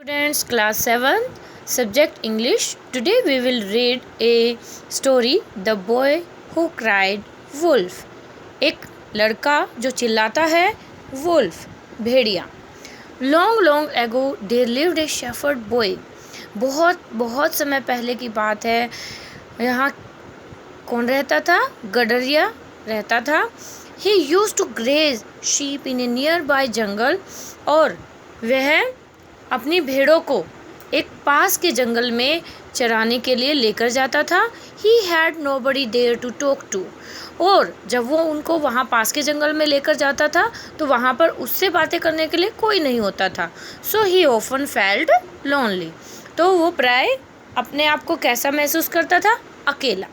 Students, class 7, subject English. Today we will read a story, The Boy Who Cried Wolf. एक लड़का जो चिल्लाता है, wolf, Bhediya. Long long ago there lived a shepherd boy. बहुत समय पहले की बात है. यहाँ कौन रहता था? गडरिया रहता था. He used to graze sheep in a nearby jungle. और वह अपनी भेड़ों को एक पास के जंगल में चराने के लिए लेकर जाता था. He had nobody there to talk to. और जब वो उनको वहाँ पास के जंगल में लेकर जाता था तो वहाँ पर उससे बातें करने के लिए कोई नहीं होता था. So he often felt lonely. तो वो प्राय अपने आप को कैसा महसूस करता था? अकेला.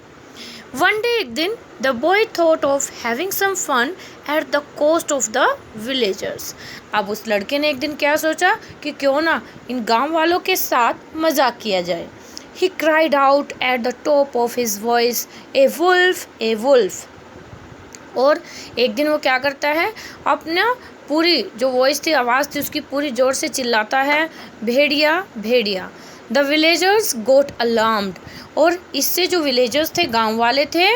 One day एक दिन the boy thought of having some fun at the cost of the villagers. अब उस लड़के ने एक दिन क्या सोचा कि क्यों ना इन गांव वालों के साथ मजाक किया जाए. He cried out at the top of his voice, a wolf, a wolf. और एक दिन वो क्या करता है, अपना पूरी जो वॉइस थी, आवाज़ थी, उसकी पूरी ज़ोर से चिल्लाता है, भेड़िया भेड़िया. The villagers got alarmed. और इससे जो विलेजर्स थे, गांव वाले थे,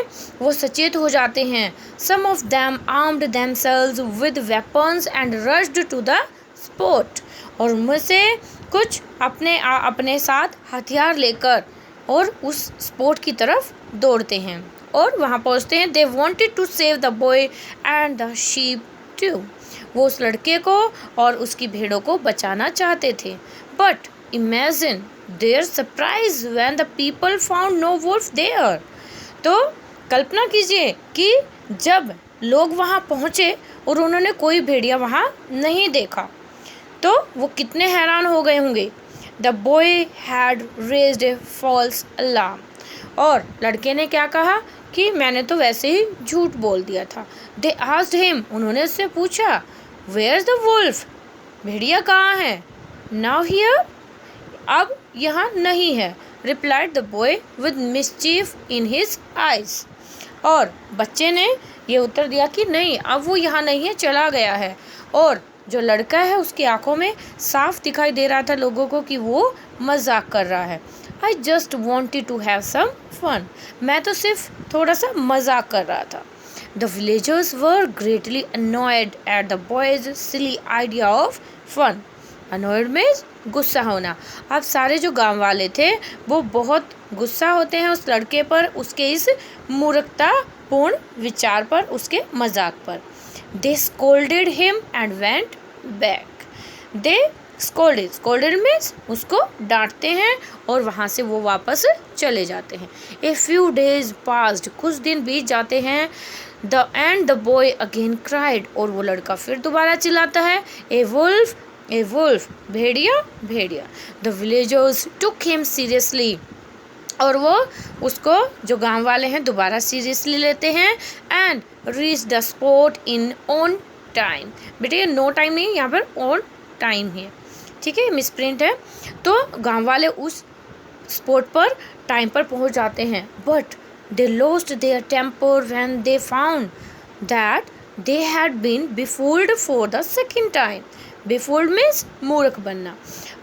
वो सचेत हो जाते हैं. Some of them armed themselves with weapons and rushed to the spot. और उनमें से कुछ अपने साथ हथियार लेकर और उस स्पॉट की तरफ दौड़ते हैं और वहाँ पहुँचते हैं. They wanted to save the boy and the sheep too. वो उस लड़के को और उसकी भेड़ों को बचाना चाहते थे. But imagine their surprise when the people found no wolf there. तो कल्पना कीजिए कि जब लोग वहाँ पहुँचे और उन्होंने कोई भेड़िया वहाँ नहीं देखा तो वो कितने हैरान हो गए होंगे. The boy had raised a false alarm. और लड़के ने क्या कहा कि मैंने तो वैसे ही झूठ बोल दिया था. They asked him. उन्होंने उससे पूछा, Where's the wolf? भेड़िया कहाँ है? Now here. अब यहाँ नहीं है. Replied the boy with mischief in his eyes. और बच्चे ने ये उत्तर दिया कि नहीं, अब वो यहाँ नहीं है, चला गया है. और जो लड़का है उसकी आंखों में साफ दिखाई दे रहा था लोगों को कि वो मजाक कर रहा है. I just wanted to have some fun. मैं तो सिर्फ थोड़ा सा मजाक कर रहा था. The villagers were greatly annoyed at the boy's silly idea of fun. Annoyed means गुस्सा होना. अब सारे जो गांव वाले थे वो बहुत गुस्सा होते हैं उस लड़के पर, उसके इस मूर्खतापूर्ण विचार पर, उसके मजाक पर. They scolded him and went back. They scolded means उसको डांटते हैं और वहाँ से वो वापस चले जाते हैं. A few days passed. कुछ दिन बीत जाते हैं. And the boy again cried. और वो लड़का फिर दोबारा चिल्लाता है, A wolf, a wolf, Bhediya Bhediya. The villagers took him seriously. और वो उसको जो गांव वाले हैं दोबारा सीरियसली लेते हैं. And reached the spot in on time. बेटे ये नो टाइम नहीं, यहाँ पर ऑन टाइम है, ठीक है, मिसप्रिंट है. तो गांव वाले उस स्पॉट पर टाइम पर पहुंच जाते हैं. But they lost their temper when they found that they had been befooled for the second time. Befooled means मूर्ख बनना.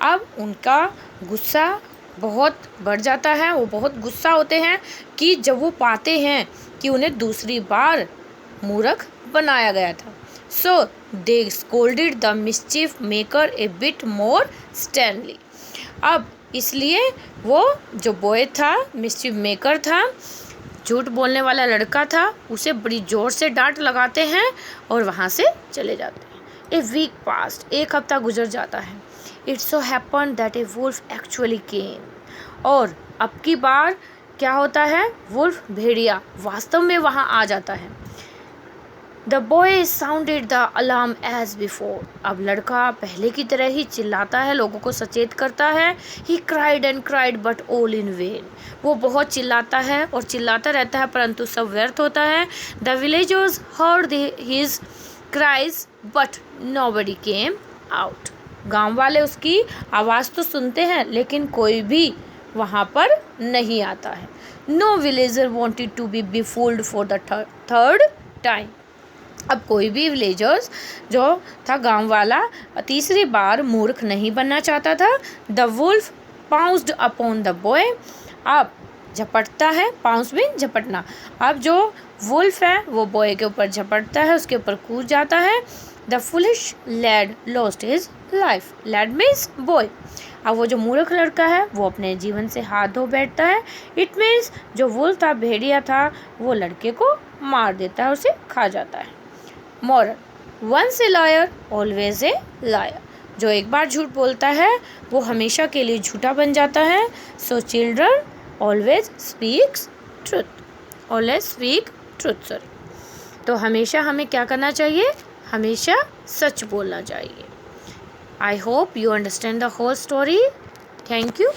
अब उनका गुस्सा बहुत बढ़ जाता है. वो बहुत गुस्सा होते हैं कि जब वो पाते हैं कि उन्हें दूसरी बार मूर्ख बनाया गया था. So they scolded the mischief maker a bit more sternly. अब इसलिए वो जो बॉय था, मिस्चिफ मेकर था, झूठ बोलने वाला लड़का था, उसे बड़ी ज़ोर से डांट लगाते हैं और वहाँ से चले जाते हैं. A week passed. एक हफ्ता गुजर जाता है. It so happen that a wolf actually came. और अब की बार क्या होता है, वुल्फ भेड़िया वास्तव में वहाँ आ जाता है. The boy sounded the alarm as before. अब लड़का पहले की तरह ही चिल्लाता है, लोगों को सचेत करता है. He cried and cried but all in when. वो बहुत चिल्लाता है और चिल्लाता रहता है परंतु सब व्यर्थ होता है. The villagers heard his cries but nobody came out. गांव वाले उसकी आवाज़ तो सुनते हैं लेकिन कोई भी वहाँ पर नहीं आता है. No villager wanted to be befooled for the third time. अब कोई भी विलेजर्स जो था गांव वाला तीसरी बार मूर्ख नहीं बनना चाहता था। The wolf pounced upon the boy. अब झपटता है, पाउंस में झपटना। अब जो वुल्फ है वो बॉय के ऊपर झपटता है, उसके ऊपर कूद जाता है। The foolish lad lost his life. Lad means boy. अब वो जो मूर्ख लड़का है वो अपने जीवन से हाथ धो बैठता है। इट मीन्स जो वुल्फ था, भेड़िया था, वो लड़के को मार देता है, उसे खा जाता है। Moral, once a liar always a liar. जो एक बार झूठ बोलता है वो हमेशा के लिए झूठा बन जाता है। So children always speaks truth. Always speak truth, sorry. तो हमेशा हमें क्या करना चाहिए? हमेशा सच बोलना चाहिए। I hope you understand the whole story. Thank you.